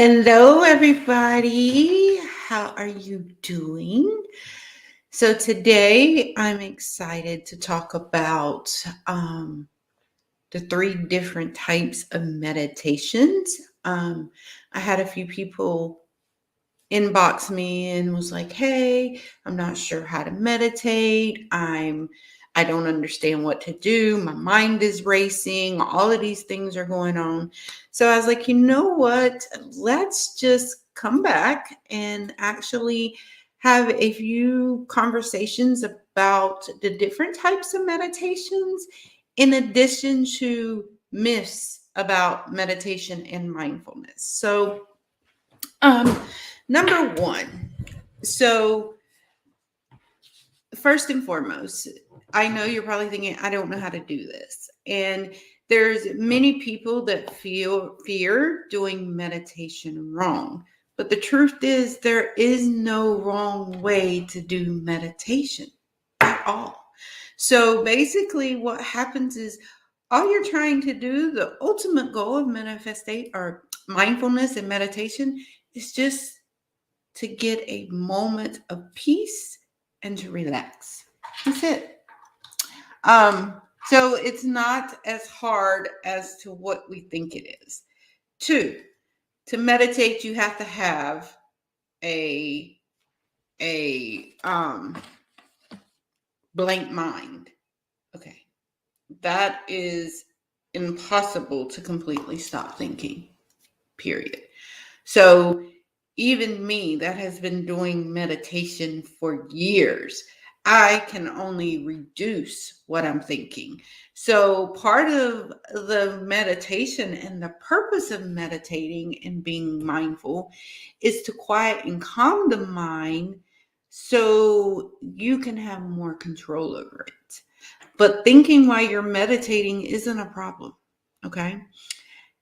Hello, everybody. How are you doing? So, today I'm excited to talk about the three different types of meditations. I had a few people inbox me and was like, "Hey, I'm not sure how to meditate. I don't understand what to do. My mind is racing. All of these things are going on." So I was like, "You know what? Let's just come back and actually have a few conversations about the different types of meditations in addition to myths about meditation and mindfulness." So, um, number one. So, first and foremost, I know you're probably thinking, I don't know how to do this. And there's many people that feel fear doing meditation wrong. But the truth is, there is no wrong way to do meditation at all. So basically, what happens is all you're trying to do, the ultimate goal of manifestate or mindfulness and meditation is just to get a moment of peace and to relax. That's it. So it's not as hard as to what we think it is. Two, to meditate, you have to have a a blank mind. Okay, that is impossible to completely stop thinking. Period. So even me that has been doing meditation for years, I can only reduce what I'm thinking. So part of the meditation and the purpose of meditating and being mindful is to quiet and calm the mind so you can have more control over it. But thinking while you're meditating isn't a problem. Okay.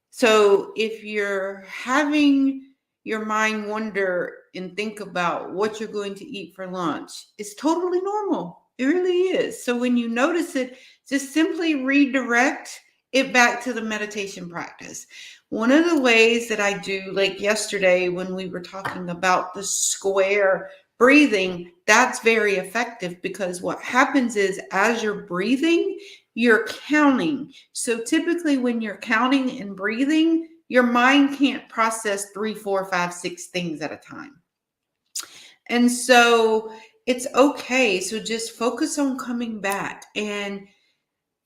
So if you're having your mind wander and think about what you're going to eat for lunch, it's totally normal. It really is. So when you notice it, just simply redirect it back to the meditation practice. One of the ways that I do, like yesterday when we were talking about the square breathing, that's very effective because what happens is as you're breathing, you're counting. So typically, when you're counting and breathing, your mind can't process three, four, five, six things at a time. And so it's okay. So just focus on coming back and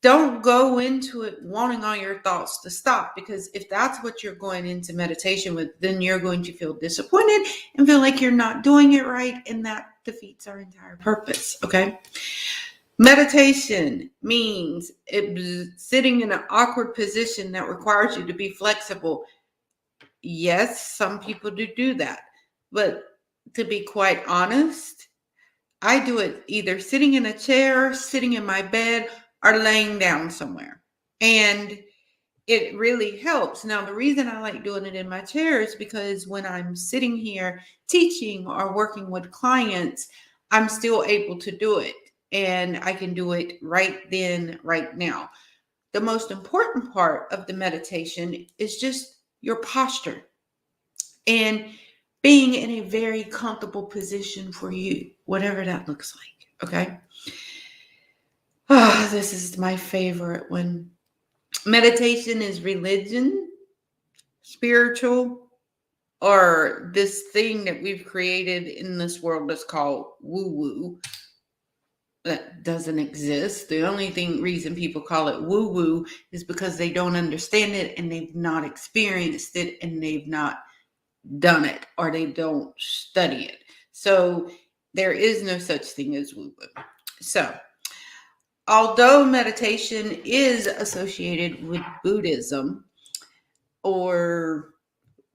don't go into it wanting all your thoughts to stop, because if that's what you're going into meditation with, then you're going to feel disappointed and feel like you're not doing it right. And that defeats our entire purpose. Okay. Meditation means sitting in an awkward position that requires you to be flexible. Yes, some people do that. But to be quite honest, I do it either sitting in a chair, sitting in my bed, or laying down somewhere. And it really helps. Now, the reason I like doing it in my chair is because when I'm sitting here teaching or working with clients, I'm still able to do it. And I can do it right then, right now. The most important part of the meditation is just your posture and being in a very comfortable position for you, whatever that looks like. Okay. Ah, this is my favorite one. Meditation is religion, spiritual, or this thing that we've created in this world that's called woo woo that doesn't exist. The only reason people call it woo woo is because they don't understand it and they've not experienced it and they've not done it or they don't study it. So there is no such thing as woo woo. So although meditation is associated with Buddhism or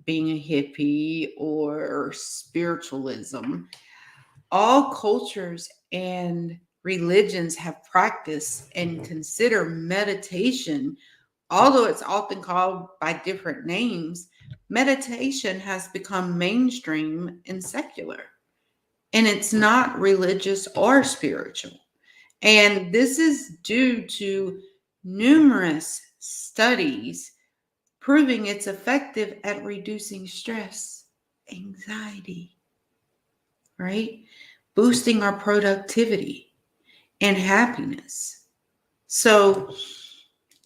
being a hippie or spiritualism, all cultures and religions have practiced and consider meditation, although it's often called by different names. Meditation has become mainstream and secular, and it's not religious or spiritual. And this is due to numerous studies proving it's effective at reducing stress, anxiety, right? Boosting our productivity and happiness. So,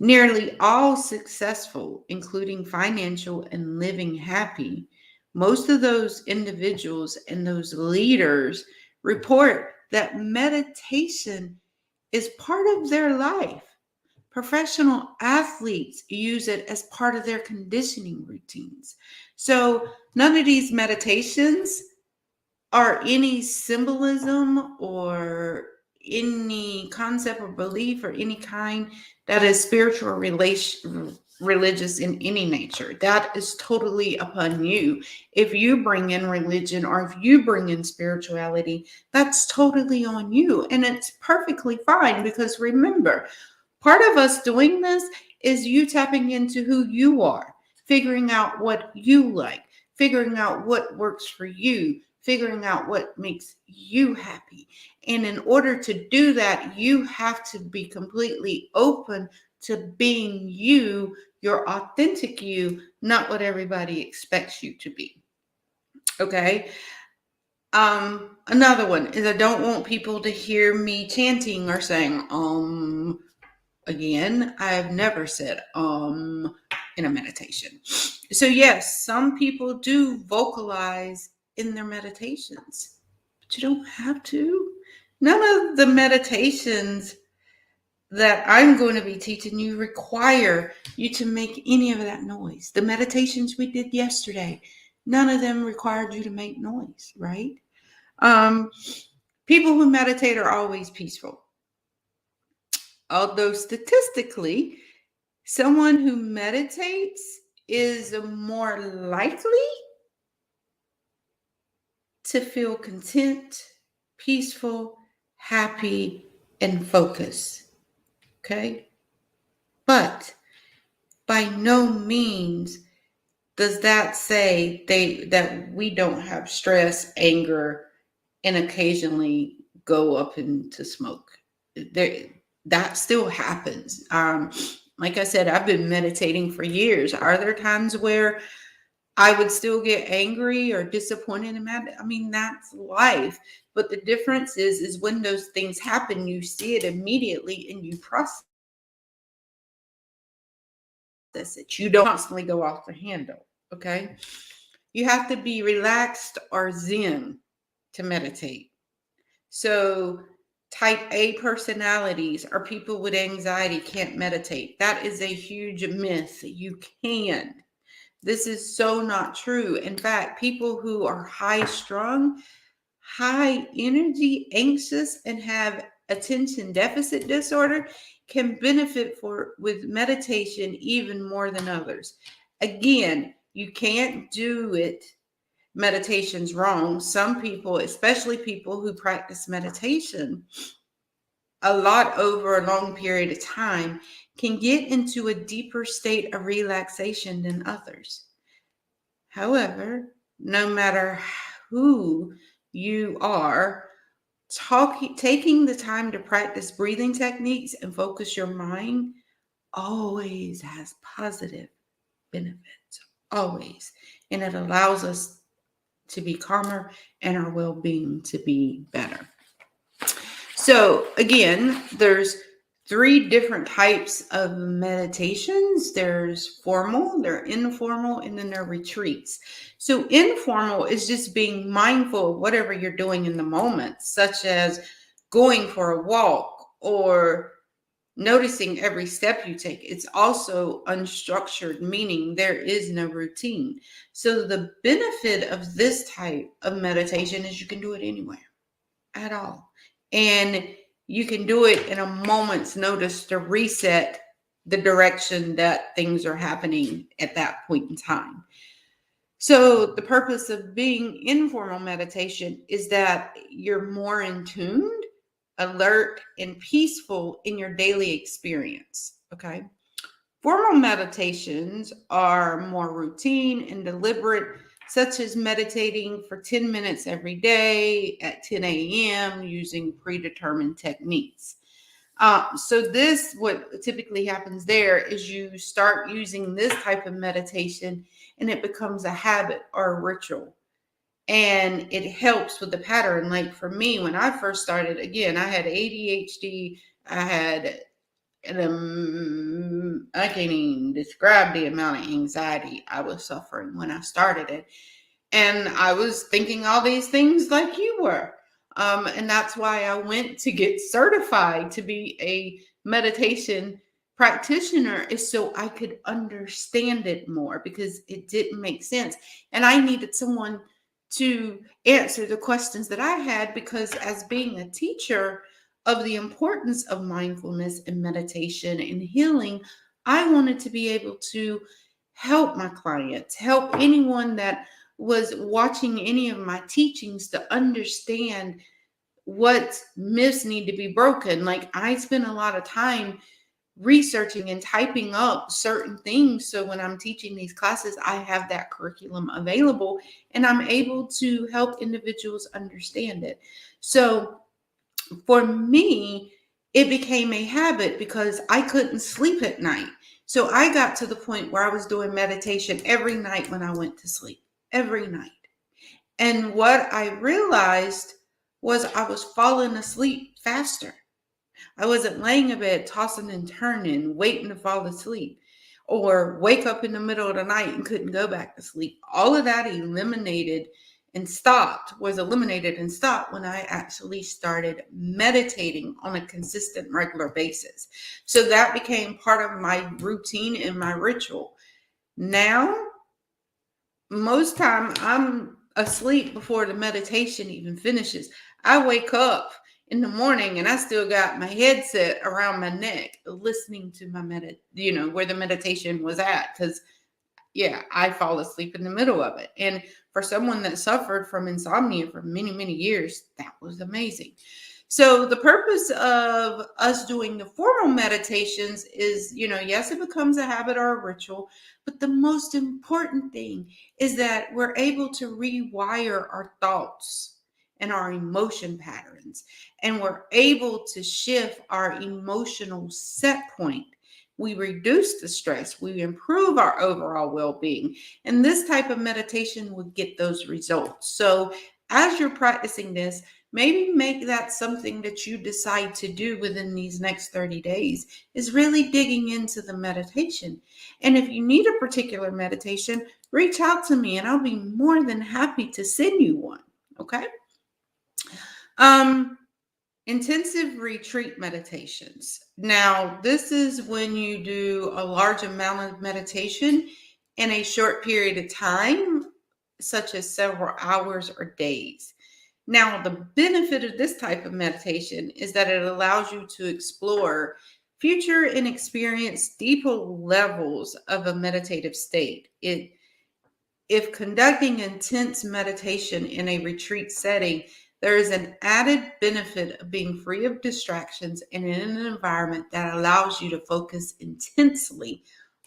nearly all successful, including financial and living happy, most of those individuals and those leaders report that meditation is part of their life. Professional athletes use it as part of their conditioning routines. So, none of these meditations are any symbolism or any concept or belief or any kind that is spiritual or religious in any nature. That is totally upon you. If you bring in religion or if you bring in spirituality, that's totally on you. And it's perfectly fine, because remember, part of us doing this is you tapping into who you are, figuring out what you like, figuring out what works for you, figuring out what makes you happy. And in order to do that, you have to be completely open to being you, your authentic you, not what everybody expects you to be. Okay. Another one is I don't want people to hear me chanting or saying, again, I've never said in a meditation. So yes, some people do vocalize in their meditations, but you don't have to. None of the meditations that I'm going to be teaching you require you to make any of that noise. The meditations we did yesterday, none of them required you to make noise, right? People who meditate are always peaceful. Although statistically, someone who meditates is more likely to feel content, peaceful, happy, and focused. Okay? But by no means does that say that we don't have stress, anger, and occasionally go up into smoke. That still happens. Like I said, I've been meditating for years. Are there times where I would still get angry or disappointed and mad? I mean, that's life. But the difference is when those things happen, you see it immediately and you process it. You don't constantly go off the handle. Okay. You have to be relaxed or zen to meditate. So type A personalities or people with anxiety can't meditate. That is a huge myth. You can. This is so not true. In fact, people who are high strung, high energy, anxious, and have attention deficit disorder can benefit with meditation even more than others. Again, you can't do it meditation's wrong. Some people, especially people who practice meditation a lot over a long period of time, can get into a deeper state of relaxation than others. However, no matter who you are, taking the time to practice breathing techniques and focus your mind always has positive benefits, always. And it allows us to be calmer and our well-being to be better. So again, there's 3 different types of meditations. There's formal, they're informal, and then there are retreats. So informal is just being mindful of whatever you're doing in the moment, such as going for a walk or noticing every step you take. It's also unstructured, meaning there is no routine. So the benefit of this type of meditation is you can do it anywhere at all. And you can do it in a moment's notice to reset the direction that things are happening at that point in time. So the purpose of being informal meditation is that you're more in tune, alert, and peaceful in your daily experience. Okay. Formal meditations are more routine and deliberate, such as meditating for 10 minutes every day at 10 a.m. using predetermined techniques. So this, what typically happens there is you start using this type of meditation and it becomes a habit or a ritual. And it helps with the pattern. Like for me, when I first started, again, I had ADHD. I had I can't even describe the amount of anxiety I was suffering when I started it. And I was thinking all these things like you were. And that's why I went to get certified to be a meditation practitioner, is so I could understand it more, because it didn't make sense. And I needed someone to answer the questions that I had, because as being a teacher of the importance of mindfulness and meditation and healing, I wanted to be able to help my clients, help anyone that was watching any of my teachings to understand what myths need to be broken. Like I spend a lot of time researching and typing up certain things. So when I'm teaching these classes, I have that curriculum available and I'm able to help individuals understand it. So for me, it became a habit because I couldn't sleep at night. So I got to the point where I was doing meditation every night when I went to sleep, every night. And what I realized was I was falling asleep faster. I wasn't laying in bed tossing and turning, waiting to fall asleep, or wake up in the middle of the night and couldn't go back to sleep. All of that was eliminated and stopped when I actually started meditating on a consistent, regular basis. So that became part of my routine and my ritual. Now, most time I'm asleep before the meditation even finishes. I wake up in the morning and I still got my headset around my neck listening to my where the meditation was at, because I fall asleep in the middle of it. And for someone that suffered from insomnia for many, many years, that was amazing. So the purpose of us doing the formal meditations is, yes, it becomes a habit or a ritual, but the most important thing is that we're able to rewire our thoughts and our emotion patterns, and we're able to shift our emotional set point. We reduce the stress, we improve our overall well-being, and this type of meditation will get those results. So as you're practicing this, maybe make that something that you decide to do within these next 30 days, is really digging into the meditation. And if you need a particular meditation, reach out to me and I'll be more than happy to send you one. Okay. Intensive retreat meditations. Now, this is when you do a large amount of meditation in a short period of time, such as several hours or days. Now, the benefit of this type of meditation is that it allows you to explore future and experience deeper levels of a meditative state. If conducting intense meditation in a retreat setting, there is an added benefit of being free of distractions and in an environment that allows you to focus intensely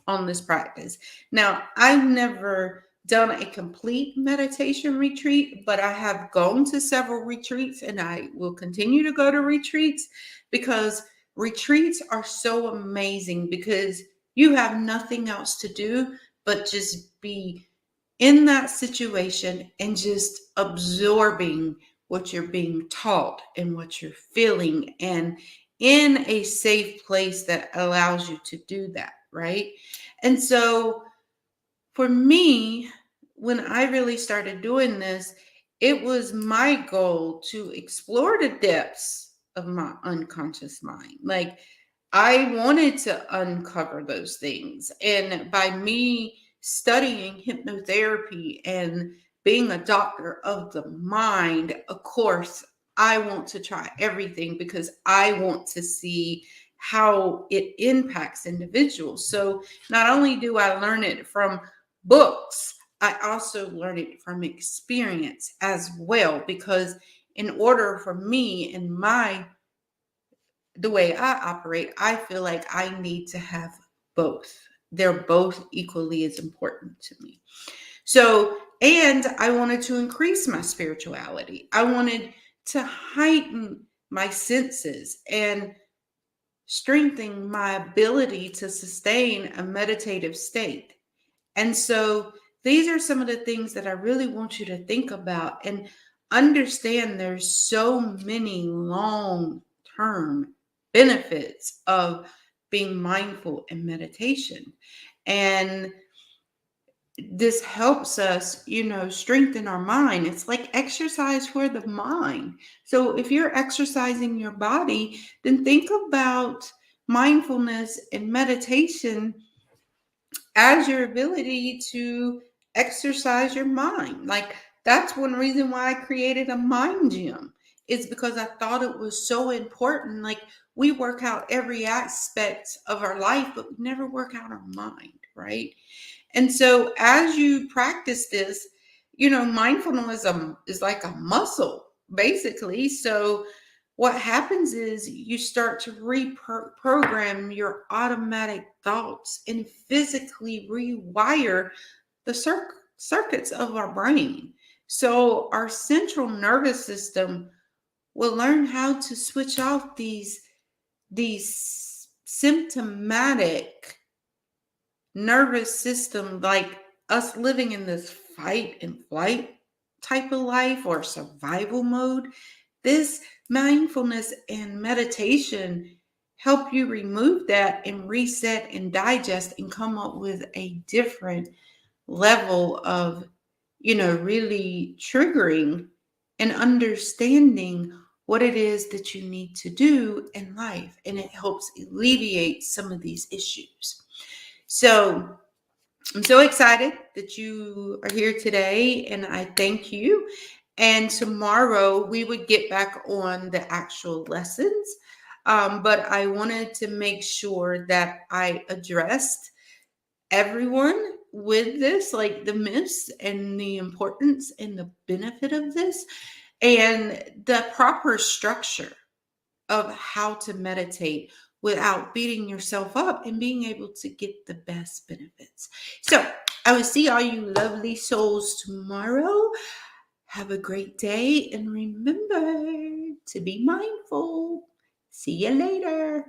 on this practice. Now, I've never done a complete meditation retreat, but I have gone to several retreats and I will continue to go to retreats, because retreats are so amazing, because you have nothing else to do but just be in that situation and just absorbing what you're being taught and what you're feeling, and in a safe place that allows you to do that, right? And so for me, when I really started doing this, it was my goal to explore the depths of my unconscious mind. Like I wanted to uncover those things. And by me studying hypnotherapy and being a doctor of the mind, of course, I want to try everything because I want to see how it impacts individuals. So not only do I learn it from books, I also learn it from experience as well, because in order for me and the way I operate, I feel like I need to have both. They're both equally as important to me. So, and I wanted to increase my spirituality. I wanted to heighten my senses and strengthening my ability to sustain a meditative state. And so these are some of the things that I really want you to think about and understand. There's so many long-term benefits of being mindful and meditation. And this helps us, strengthen our mind. It's like exercise for the mind. So if you're exercising your body, then think about mindfulness and meditation as your ability to exercise your mind. Like, that's one reason why I created a mind gym, is because I thought it was so important. Like, we work out every aspect of our life, but we never work out our mind, right? And so as you practice this, mindfulness is like a muscle, basically. So what happens is you start to reprogram your automatic thoughts and physically rewire the circuits of our brain. So our central nervous system will learn how to switch off these symptomatic nervous system, like us living in this fight and flight type of life or survival mode. This mindfulness and meditation help you remove that and reset and digest and come up with a different level of, really triggering and understanding what it is that you need to do in life. And it helps alleviate some of these issues. So I'm so excited that you are here today, and I thank you. And tomorrow we would get back on the actual lessons. But I wanted to make sure that I addressed everyone with this, like the myths and the importance and the benefit of this, and the proper structure of how to meditate without beating yourself up and being able to get the best benefits. So I will see all you lovely souls tomorrow. Have a great day and remember to be mindful. See you later.